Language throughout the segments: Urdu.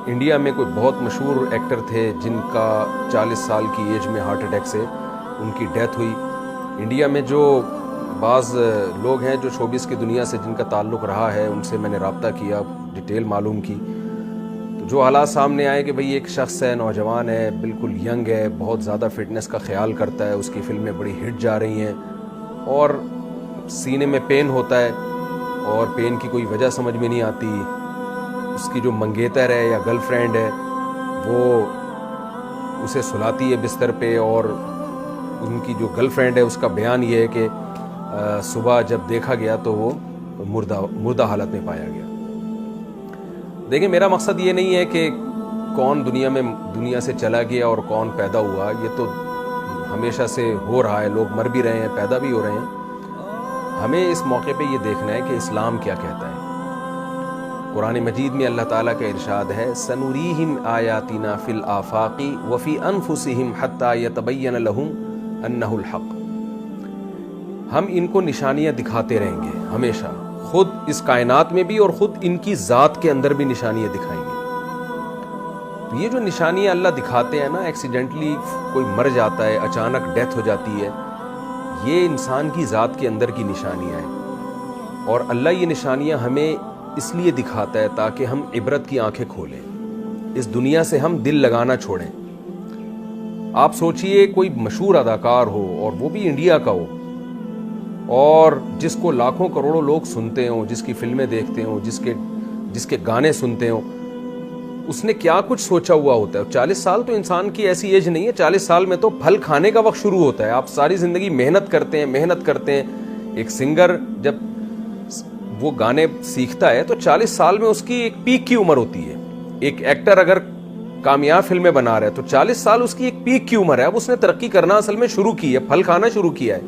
انڈیا میں کوئی بہت مشہور ایکٹر تھے جن کا 40 سال کی ایج میں ہارٹ اٹیک سے ان کی ڈیتھ ہوئی. انڈیا میں جو بعض لوگ ہیں جو شوبز کی دنیا سے جن کا تعلق رہا ہے ان سے میں نے رابطہ کیا, ڈیٹیل معلوم کی, تو جو حالات سامنے آئے کہ بھئی ایک شخص ہے, نوجوان ہے, بالکل ینگ ہے, بہت زیادہ فٹنس کا خیال کرتا ہے, اس کی فلمیں بڑی ہٹ جا رہی ہیں اور سینے میں پین ہوتا ہے اور پین کی کوئی وجہ سمجھ میں نہیں آتی. اس کی جو منگیتر ہے یا گرل فرینڈ ہے وہ اسے سلاتی ہے بستر پہ, اور ان کی جو گرل فرینڈ ہے اس کا بیان یہ ہے کہ صبح جب دیکھا گیا تو وہ مردہ حالت میں پایا گیا. دیکھیں, میرا مقصد یہ نہیں ہے کہ کون دنیا سے چلا گیا اور کون پیدا ہوا, یہ تو ہمیشہ سے ہو رہا ہے, لوگ مر بھی رہے ہیں, پیدا بھی ہو رہے ہیں. ہمیں اس موقع پہ یہ دیکھنا ہے کہ اسلام کیا کہتا ہے. قرآن مجید میں اللہ تعالیٰ کا ارشاد ہے, سنوریہم آیاتنا فی الآفاق وفی انفسہم حتی یتبین لہم انہ الحق. ہم ان کو نشانیاں دکھاتے رہیں گے ہمیشہ, خود اس کائنات میں بھی اور خود ان کی ذات کے اندر بھی نشانیاں دکھائیں گے. تو یہ جو نشانیاں اللہ دکھاتے ہیں نا, ایکسیڈنٹلی کوئی مر جاتا ہے, اچانک ڈیتھ ہو جاتی ہے, یہ انسان کی ذات کے اندر کی نشانیاں ہیں. اور اللہ یہ نشانیاں ہمیں اس لیے دکھاتا ہے تاکہ ہم عبرت کی آنکھیں کھولیں, اس دنیا سے ہم دل لگانا چھوڑیں. آپ سوچئے کوئی مشہور اداکار ہو اور وہ بھی انڈیا کا ہو, اور جس کو لاکھوں کروڑوں لوگ سنتے ہوں, جس کی فلمیں دیکھتے ہوں, جس کے گانے سنتے ہوں, اس نے کیا کچھ سوچا ہوا ہوتا ہے. 40 سال تو انسان کی ایسی ایج نہیں ہے, 40 سال میں تو پھل کھانے کا وقت شروع ہوتا ہے. آپ ساری زندگی محنت کرتے ہیں. ایک سنگر جب وہ گانے سیکھتا ہے تو 40 سال میں اس کی ایک پیک کی عمر ہوتی ہے. ایک ایکٹر اگر کامیاب فلمیں بنا رہا ہے تو 40 سال اس کی ایک پیک کی عمر ہے. اب اس نے ترقی کرنا اصل میں شروع کی ہے, پھل کھانا شروع کیا ہے.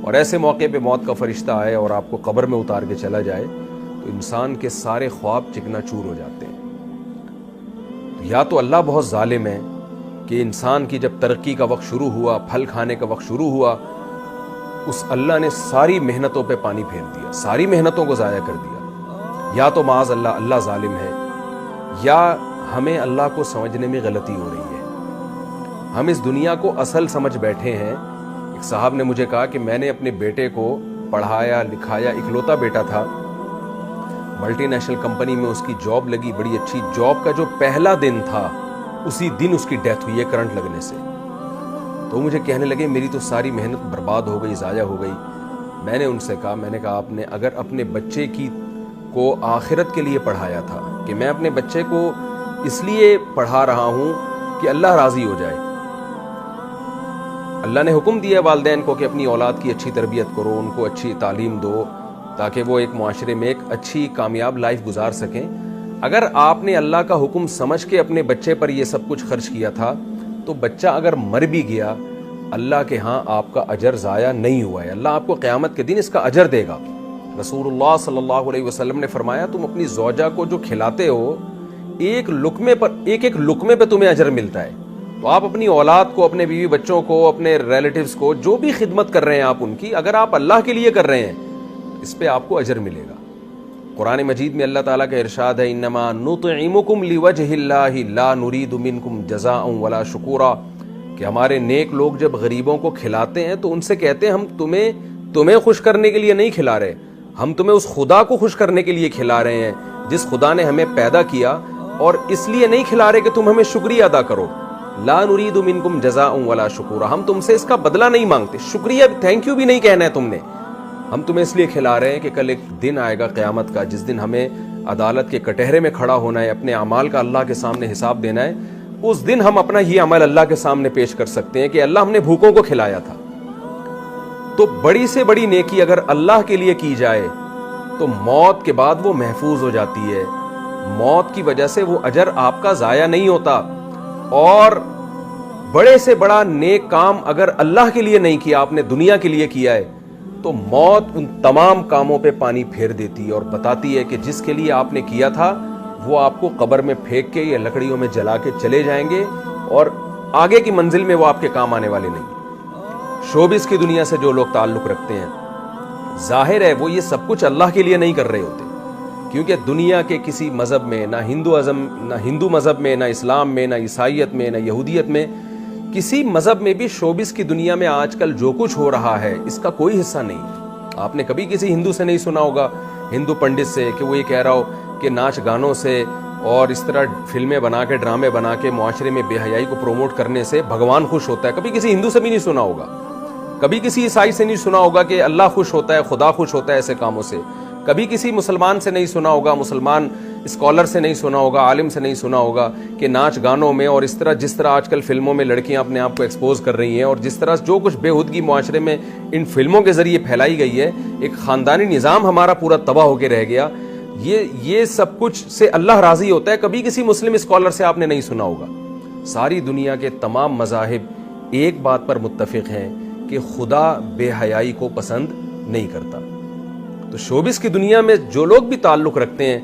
اور ایسے موقع پہ موت کا فرشتہ آئے اور آپ کو قبر میں اتار کے چلا جائے تو انسان کے سارے خواب چکنا چور ہو جاتے ہیں. یا تو اللہ بہت ظالم ہے کہ انسان کی جب ترقی کا وقت شروع ہوا, پھل کھانے کا وقت شروع ہوا, اس اللہ نے ساری محنتوں پہ پانی پھیر دیا, ساری محنتوں کو ضائع کر دیا. یا تو معاذ اللہ ظالم ہے, یا ہمیں اللہ کو سمجھنے میں غلطی ہو رہی ہے. ہم اس دنیا کو اصل سمجھ بیٹھے ہیں. ایک صاحب نے مجھے کہا کہ میں نے اپنے بیٹے کو پڑھایا لکھایا, اکلوتا بیٹا تھا, ملٹی نیشنل کمپنی میں اس کی جاب لگی, بڑی اچھی جاب. کا جو پہلا دن تھا اسی دن اس کی ڈیتھ ہوئی ہے کرنٹ لگنے سے. تو مجھے کہنے لگے میری تو ساری محنت برباد ہو گئی, ضائع ہو گئی. میں نے ان سے کہا آپ نے اگر اپنے بچے کو آخرت کے لیے پڑھایا تھا, کہ میں اپنے بچے کو اس لیے پڑھا رہا ہوں کہ اللہ راضی ہو جائے. اللہ نے حکم دیا والدین کو کہ اپنی اولاد کی اچھی تربیت کرو, ان کو اچھی تعلیم دو تاکہ وہ ایک معاشرے میں ایک اچھی کامیاب لائف گزار سکیں. اگر آپ نے اللہ کا حکم سمجھ کے اپنے بچے پر یہ سب کچھ خرچ کیا تھا تو بچہ اگر مر بھی گیا, اللہ کے ہاں آپ کا اجر ضائع نہیں ہوا ہے. اللہ آپ کو قیامت کے دن اس کا اجر دے گا. رسول اللہ صلی اللہ علیہ وسلم نے فرمایا, تم اپنی زوجہ کو جو کھلاتے ہو ایک لقمے پہ تمہیں اجر ملتا ہے. تو آپ اپنی اولاد کو, اپنے بیوی بچوں کو, اپنے ریلیٹیوز کو, جو بھی خدمت کر رہے ہیں آپ ان کی, اگر آپ اللہ کے لیے کر رہے ہیں اس پہ آپ کو اجر ملے گا. قرآن مجید میں اللہ تعالیٰ کا ارشاد ہے, انما نطعمکم لوجہ اللہ لا نرید منکم جزاء ولا شکورا, کہ ہمارے نیک لوگ جب غریبوں کو کھلاتے ہیں تو ان سے کہتے ہیں ہم تمہیں خوش کرنے کے لیے نہیں کھلا رہے, ہم تمہیں اس خدا کو خوش کرنے کے لیے کھلا رہے ہیں جس خدا نے ہمیں پیدا کیا, اور اس لیے نہیں کھلا رہے کہ تم ہمیں شکریہ ادا کرو. لا نرید منکم جزاء ولا شکورا, ہم تم سے اس کا بدلہ نہیں مانگتے, شکریہ تھینک یو بھی نہیں کہنا ہے تم نے, ہم تمہیں اس لیے کھلا رہے ہیں کہ کل ایک دن آئے گا قیامت کا جس دن ہمیں عدالت کے کٹہرے میں کھڑا ہونا ہے, اپنے اعمال کا اللہ کے سامنے حساب دینا ہے. اس دن ہم اپنا یہ عمل اللہ کے سامنے پیش کر سکتے ہیں کہ اللہ ہم نے بھوکوں کو کھلایا تھا. تو بڑی سے بڑی نیکی اگر اللہ کے لیے کی جائے تو موت کے بعد وہ محفوظ ہو جاتی ہے, موت کی وجہ سے وہ اجر آپ کا ضائع نہیں ہوتا. اور بڑے سے بڑا نیک کام اگر اللہ کے لیے نہیں کیا, آپ نے دنیا کے لیے کیا ہے, تو موت ان تمام کاموں پہ پانی پھیر دیتی ہے اور بتاتی ہے کہ جس کے لیے آپ نے کیا تھا وہ آپ کو قبر میں پھینک کے یا لکڑیوں میں جلا کے چلے جائیں گے, اور آگے کی منزل میں وہ آپ کے کام آنے والے نہیں. شوبز کی دنیا سے جو لوگ تعلق رکھتے ہیں, ظاہر ہے وہ یہ سب کچھ اللہ کے لیے نہیں کر رہے ہوتے, کیونکہ دنیا کے کسی مذہب میں، نہ ہندو مذہب میں، نہ اسلام میں، نہ عیسائیت میں، نہ یہودیت میں، کسی مذہب میں بھی شوبز کی دنیا میں آج کل جو کچھ ہو رہا ہے اس کا کوئی حصہ نہیں ہے۔ آپ نے کبھی کسی ہندو سے نہیں سنا ہوگا، ہندو پنڈت سے، کہ وہ یہ کہہ رہا ہو کہ ناچ گانوں سے اور اس طرح فلمیں بنا کے، ڈرامے بنا کے معاشرے میں بے حیائی کو پروموٹ کرنے سے بھگوان خوش ہوتا ہے۔ کبھی کسی ہندو سے بھی نہیں سنا ہوگا، کبھی کسی عیسائی سے نہیں سنا ہوگا کہ اللہ خوش ہوتا ہے، خدا خوش ہوتا ہے ایسے کاموں سے، کبھی کسی مسلمان سے نہیں سنا ہوگا، مسلمان اسکالر سے نہیں سنا ہوگا، عالم سے نہیں سنا ہوگا کہ ناچ گانوں میں اور اس طرح جس طرح آج کل فلموں میں لڑکیاں اپنے آپ کو ایکسپوز کر رہی ہیں اور جس طرح جو کچھ بے ہودگی معاشرے میں ان فلموں کے ذریعے پھیلائی گئی ہے، ایک خاندانی نظام ہمارا پورا تباہ ہو کے رہ گیا۔ یہ سب کچھ سے اللہ راضی ہوتا ہے، کبھی کسی مسلم اسکالر سے آپ نے نہیں سنا ہوگا۔ ساری دنیا کے تمام مذاہب ایک بات پر متفق ہیں کہ خدا بے حیائی کو پسند نہیں کرتا۔ تو شوبز کی دنیا میں جو لوگ بھی تعلق رکھتے ہیں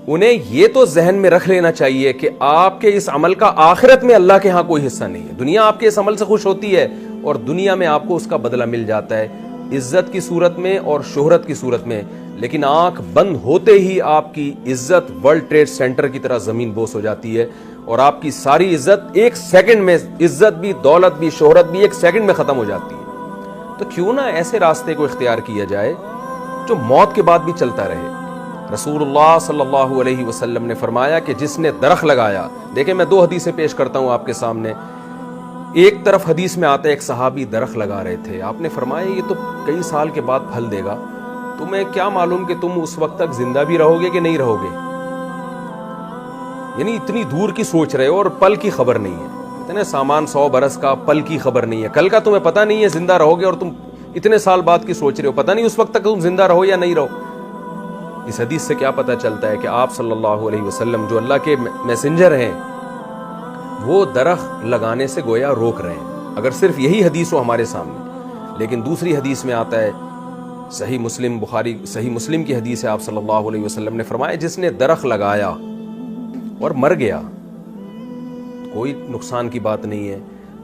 انہیں یہ تو ذہن میں رکھ لینا چاہیے کہ آپ کے اس عمل کا آخرت میں اللہ کے ہاں کوئی حصہ نہیں ہے۔ دنیا آپ کے اس عمل سے خوش ہوتی ہے اور دنیا میں آپ کو اس کا بدلہ مل جاتا ہے، عزت کی صورت میں اور شہرت کی صورت میں، لیکن آنکھ بند ہوتے ہی آپ کی عزت ورلڈ ٹریڈ سینٹر کی طرح زمین بوس ہو جاتی ہے اور آپ کی ساری عزت ایک سیکنڈ میں، عزت بھی، دولت بھی، شہرت بھی ایک سیکنڈ میں ختم ہو جاتی ہے۔ تو کیوں نہ ایسے راستے کو اختیار کیا جائے جو موت کے بعد بھی چلتا رہے۔ رسول اللہ صلی اللہ علیہ وسلم نے فرمایا کہ جس نے درخت لگایا، دیکھیں میں 2 حدیثیں پیش کرتا ہوں آپ کے سامنے۔ ایک طرف حدیث میں آتا ہے ایک صحابی درخت لگا رہے تھے، آپ نے فرمایا یہ تو کئی سال کے بعد پھل دے گا، تمہیں کیا معلوم کہ تم اس وقت تک زندہ بھی رہو گے کہ نہیں رہو گے، یعنی اتنی دور کی سوچ رہے ہو اور پل کی خبر نہیں ہے۔ کہتے ہیں سامان 100 برس کا، پل کی خبر نہیں ہے، کل کا تمہیں پتہ نہیں ہے زندہ رہو گے اور تم اتنے سال بعد کی سوچ رہے ہو، پتہ نہیں اس وقت تک تم زندہ رہو یا نہیں رہو۔ اس حدیث سے کیا پتہ چلتا ہے کہ آپ صلی اللہ علیہ وسلم جو اللہ کے میسنجر ہیں وہ درخت لگانے سے گویا روک رہے ہیں، اگر صرف یہی حدیث ہو ہمارے سامنے۔ لیکن دوسری حدیث میں آتا ہے، صحیح مسلم، بخاری صحیح مسلم کی حدیث ہے، آپ صلی اللہ علیہ وسلم نے فرمایا جس نے درخت لگایا اور مر گیا، کوئی نقصان کی بات نہیں ہے،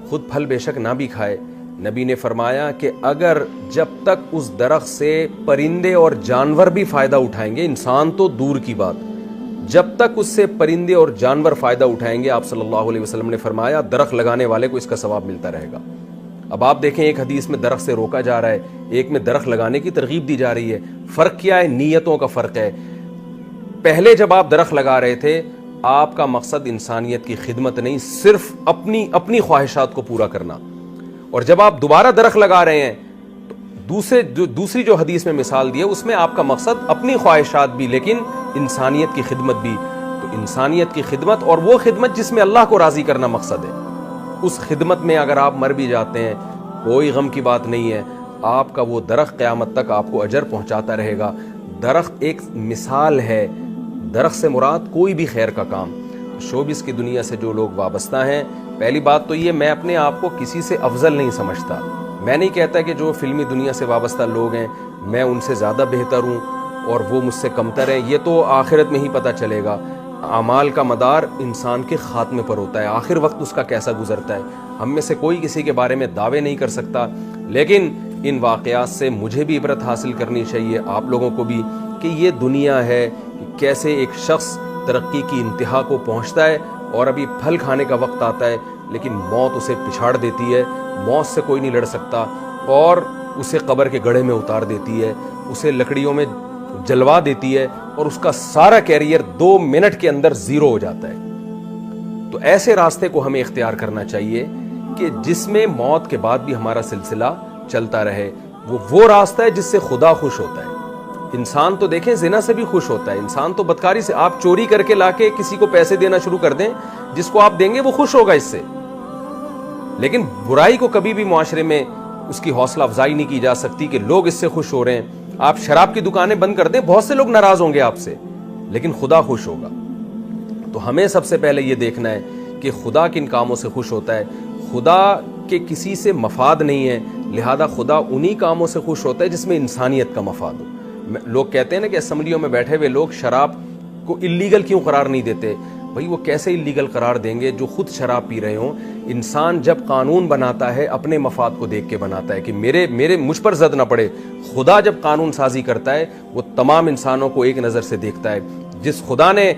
خود پھل بے شک نہ بھی کھائے، نبی نے فرمایا کہ اگر جب تک اس درخت سے پرندے اور جانور بھی فائدہ اٹھائیں گے، انسان تو دور کی بات، جب تک اس سے پرندے اور جانور فائدہ اٹھائیں گے، آپ صلی اللہ علیہ وسلم نے فرمایا درخت لگانے والے کو اس کا ثواب ملتا رہے گا۔ اب آپ دیکھیں ایک حدیث میں درخت سے روکا جا رہا ہے، ایک میں درخت لگانے کی ترغیب دی جا رہی ہے۔ فرق کیا ہے؟ نیتوں کا فرق ہے۔ پہلے جب آپ درخت لگا رہے تھے آپ کا مقصد انسانیت کی خدمت نہیں، صرف اپنی خواہشات کو پورا کرنا، اور جب آپ دوبارہ درخت لگا رہے ہیں تو دوسری جو حدیث میں مثال دی ہے اس میں آپ کا مقصد اپنی خواہشات بھی لیکن انسانیت کی خدمت بھی۔ تو انسانیت کی خدمت اور وہ خدمت جس میں اللہ کو راضی کرنا مقصد ہے، اس خدمت میں اگر آپ مر بھی جاتے ہیں کوئی غم کی بات نہیں ہے، آپ کا وہ درخت قیامت تک آپ کو اجر پہنچاتا رہے گا۔ درخت ایک مثال ہے، درخت سے مراد کوئی بھی خیر کا کام۔ شوبز کی دنیا سے جو لوگ وابستہ ہیں، پہلی بات تو یہ، میں اپنے آپ کو کسی سے افضل نہیں سمجھتا، میں نہیں کہتا کہ جو فلمی دنیا سے وابستہ لوگ ہیں میں ان سے زیادہ بہتر ہوں اور وہ مجھ سے کمتر ہیں، یہ تو آخرت میں ہی پتہ چلے گا۔ اعمال کا مدار انسان کے خاتمے پر ہوتا ہے، آخر وقت اس کا کیسا گزرتا ہے، ہم میں سے کوئی کسی کے بارے میں دعوے نہیں کر سکتا، لیکن ان واقعات سے مجھے بھی عبرت حاصل کرنی چاہیے، آپ لوگوں کو بھی، کہ یہ دنیا ہے کہ کیسے ایک شخص ترقی کی انتہا کو پہنچتا ہے اور ابھی پھل کھانے کا وقت آتا ہے لیکن موت اسے پچھاڑ دیتی ہے، موت سے کوئی نہیں لڑ سکتا اور اسے قبر کے گڑھے میں اتار دیتی ہے، اسے لکڑیوں میں جلوا دیتی ہے اور اس کا سارا کیریئر 2 منٹ کے اندر زیرو ہو جاتا ہے۔ تو ایسے راستے کو ہمیں اختیار کرنا چاہیے کہ جس میں موت کے بعد بھی ہمارا سلسلہ چلتا رہے، وہ راستہ ہے جس سے خدا خوش ہوتا ہے۔ انسان تو دیکھیں زنا سے بھی خوش ہوتا ہے، انسان تو بدکاری سے، آپ چوری کر کے لا کے کسی کو پیسے دینا شروع کر دیں، جس کو آپ دیں گے وہ خوش ہوگا اس سے، لیکن برائی کو کبھی بھی معاشرے میں اس کی حوصلہ افزائی نہیں کی جا سکتی کہ لوگ اس سے خوش ہو رہے ہیں۔ آپ شراب کی دکانیں بند کر دیں، بہت سے لوگ ناراض ہوں گے آپ سے، لیکن خدا خوش ہوگا۔ تو ہمیں سب سے پہلے یہ دیکھنا ہے کہ خدا کن کاموں سے خوش ہوتا ہے، خدا کے کسی سے مفاد نہیں ہے، لہذا خدا انہی کاموں سے خوش ہوتا ہے جس میں انسانیت کا مفاد ہو۔ لوگ کہتے ہیں نا کہ اسمبلیوں میں بیٹھے ہوئے لوگ شراب کو اللیگل کیوں قرار نہیں دیتے، بھائی وہ کیسے اللیگل قرار دیں گے جو خود شراب پی رہے ہوں؟ انسان جب قانون بناتا ہے اپنے مفاد کو دیکھ کے بناتا ہے کہ میرے مجھ پر زد نہ پڑے. خدا جب قانون سازی کرتا ہے وہ تمام انسانوں کو ایک نظر سے دیکھتا ہے. جس خدا نے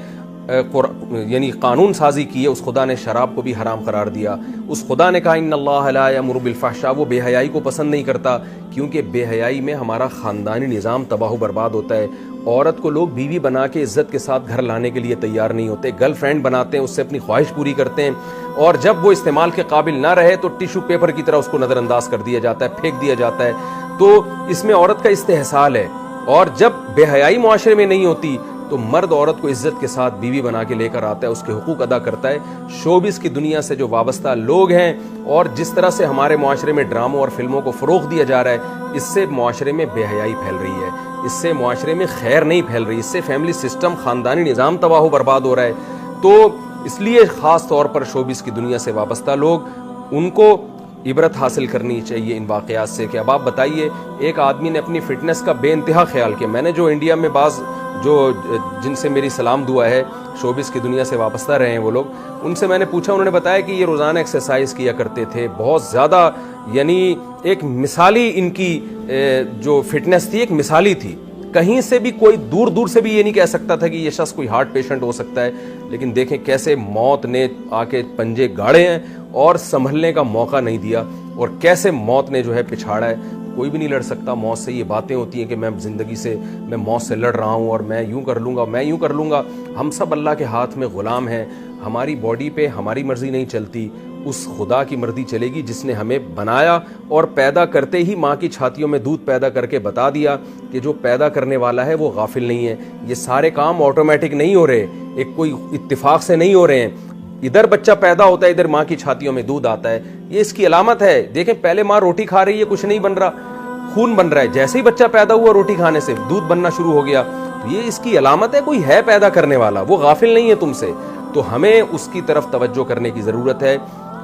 یعنی قانون سازی کی ہے اس خدا نے شراب کو بھی حرام قرار دیا. اس خدا نے کہا ان اللہ لا یامر بالفحشاء، وہ بے حیائی کو پسند نہیں کرتا، کیونکہ بے حیائی میں ہمارا خاندانی نظام تباہ و برباد ہوتا ہے. عورت کو لوگ بیوی بنا کے عزت کے ساتھ گھر لانے کے لیے تیار نہیں ہوتے، گرل فرینڈ بناتے ہیں، اس سے اپنی خواہش پوری کرتے ہیں، اور جب وہ استعمال کے قابل نہ رہے تو ٹیشو پیپر کی طرح اس کو نظر انداز کر دیا جاتا ہے، پھینک دیا جاتا ہے. تو اس میں عورت کا استحصال ہے. اور جب بے حیائی معاشرے میں نہیں ہوتی تو مرد عورت کو عزت کے ساتھ بیوی بنا کے لے کر آتا ہے، اس کے حقوق ادا کرتا ہے. شوبز کی دنیا سے جو وابستہ لوگ ہیں اور جس طرح سے ہمارے معاشرے میں ڈراموں اور فلموں کو فروغ دیا جا رہا ہے، اس سے معاشرے میں بے حیائی پھیل رہی ہے، اس سے معاشرے میں خیر نہیں پھیل رہی، اس سے فیملی سسٹم، خاندانی نظام تباہ و برباد ہو رہا ہے. تو اس لیے خاص طور پر شوبز کی دنیا سے وابستہ لوگ، ان کو عبرت حاصل کرنی چاہیے ان واقعات سے. کہ اب آپ بتائیے، ایک آدمی نے اپنی فٹنس کا بے انتہا خیال کیا. میں نے جو انڈیا میں بعض جن سے میری سلام دعا ہے، شوبز کی دنیا سے وابستہ رہے ہیں وہ لوگ، ان سے میں نے پوچھا، انہوں نے بتایا کہ یہ روزانہ ایکسرسائز کیا کرتے تھے، بہت زیادہ، یعنی ایک مثالی ان کی جو فٹنس تھی ایک مثالی تھی. کہیں سے بھی کوئی دور سے بھی یہ نہیں کہہ سکتا تھا کہ یہ شخص کوئی ہارٹ پیشنٹ ہو سکتا ہے. لیکن دیکھیں کیسے موت نے آ کے پنجے گاڑے ہیں اور سنبھلنے کا موقع نہیں دیا، اور کیسے موت نے جو ہے پچھاڑا ہے. کوئی بھی نہیں لڑ سکتا موت سے. یہ باتیں ہوتی ہیں کہ میں زندگی سے، میں موت سے لڑ رہا ہوں اور میں یوں کر لوں گا، میں یوں کر لوں گا. ہم سب اللہ کے ہاتھ میں غلام ہیں. ہماری باڈی پہ ہماری مرضی نہیں چلتی، اس خدا کی مرضی چلے گی جس نے ہمیں بنایا اور پیدا کرتے ہی ماں کی چھاتیوں میں دودھ پیدا کر کے بتا دیا کہ جو پیدا کرنے والا ہے وہ غافل نہیں ہے. یہ سارے کام آٹومیٹک نہیں ہو رہے، ایک کوئی اتفاق سے نہیں ہو رہے ہیں. ادھر بچہ پیدا ہوتا ہے، ادھر ماں کی چھاتیوں میں دودھ آتا ہے. یہ اس کی علامت ہے. دیکھیں پہلے ماں روٹی کھا رہی ہے، کچھ نہیں بن رہا، خون بن رہا ہے. جیسے ہی بچہ پیدا ہوا روٹی کھانے سے دودھ بننا شروع ہو گیا. تو یہ اس کی علامت ہے کوئی ہے پیدا کرنے والا، وہ غافل نہیں ہے تم سے. تو ہمیں اس کی طرف توجہ کرنے کی ضرورت ہے،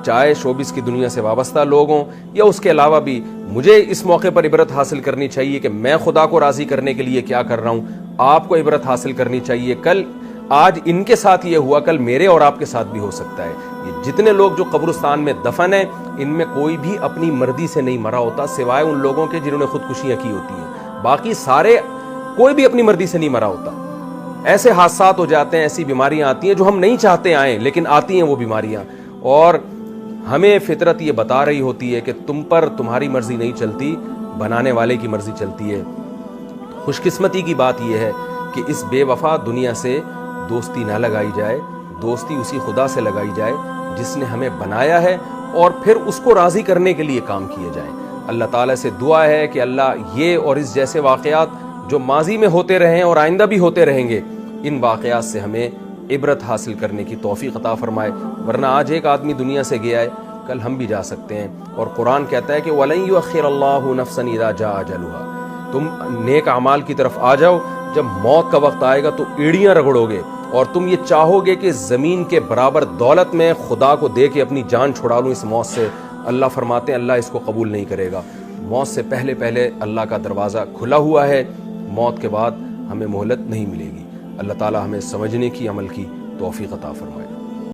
چاہے شوبز کی دنیا سے وابستہ لوگ ہوں یا اس کے علاوہ بھی. مجھے اس موقع پر عبرت حاصل کرنی چاہیے کہ میں خدا کو راضی کرنے کے لیے کیا کر رہا ہوں. آپ کو عبرت حاصل کرنی چاہیے. آج ان کے ساتھ یہ ہوا، کل میرے اور آپ کے ساتھ بھی ہو سکتا ہے. یہ جتنے لوگ جو قبرستان میں دفن ہیں، ان میں کوئی بھی اپنی مرضی سے نہیں مرا ہوتا، سوائے ان لوگوں کے جنہوں نے خودکشیاں کی ہوتی ہیں. باقی سارے کوئی بھی اپنی مرضی سے نہیں مرا ہوتا. ایسے حادثات ہو جاتے ہیں، ایسی بیماریاں آتی ہیں جو ہم نہیں چاہتے آئیں، لیکن آتی ہیں وہ بیماریاں. اور ہمیں فطرت یہ بتا رہی ہوتی ہے کہ تم پر تمہاری مرضی نہیں چلتی، بنانے والے کی مرضی چلتی ہے. خوش قسمتی کی بات یہ ہے کہ اس بے وفا دنیا سے دوستی نہ لگائی جائے. دوستی اسی خدا سے لگائی جائے جس نے ہمیں بنایا ہے، اور پھر اس کو راضی کرنے کے لیے کام کیے جائیں. اللہ تعالیٰ سے دعا ہے کہ اللہ یہ اور اس جیسے واقعات جو ماضی میں ہوتے رہے ہیں اور آئندہ بھی ہوتے رہیں گے، ان واقعات سے ہمیں عبرت حاصل کرنے کی توفیق عطا فرمائے. ورنہ آج ایک آدمی دنیا سے گیا ہے، کل ہم بھی جا سکتے ہیں. اور قرآن کہتا ہے کہ وَلَن يُؤَخِّرَ اللَّهُ نَفْسًا إِذَا جَاءَ أَجَلُهَا. تم نیک اعمال کی طرف آ جاؤ، جب موت کا وقت آئے گا تو ایڑیاں رگڑو گے اور تم یہ چاہو گے کہ زمین کے برابر دولت میں خدا کو دے کے اپنی جان چھڑا لوں اس موت سے. اللہ فرماتے ہیں اللہ اس کو قبول نہیں کرے گا. موت سے پہلے اللہ کا دروازہ کھلا ہوا ہے، موت کے بعد ہمیں مہلت نہیں ملے گی. اللہ تعالی ہمیں سمجھنے کی، عمل کی توفیق عطا فرمائے.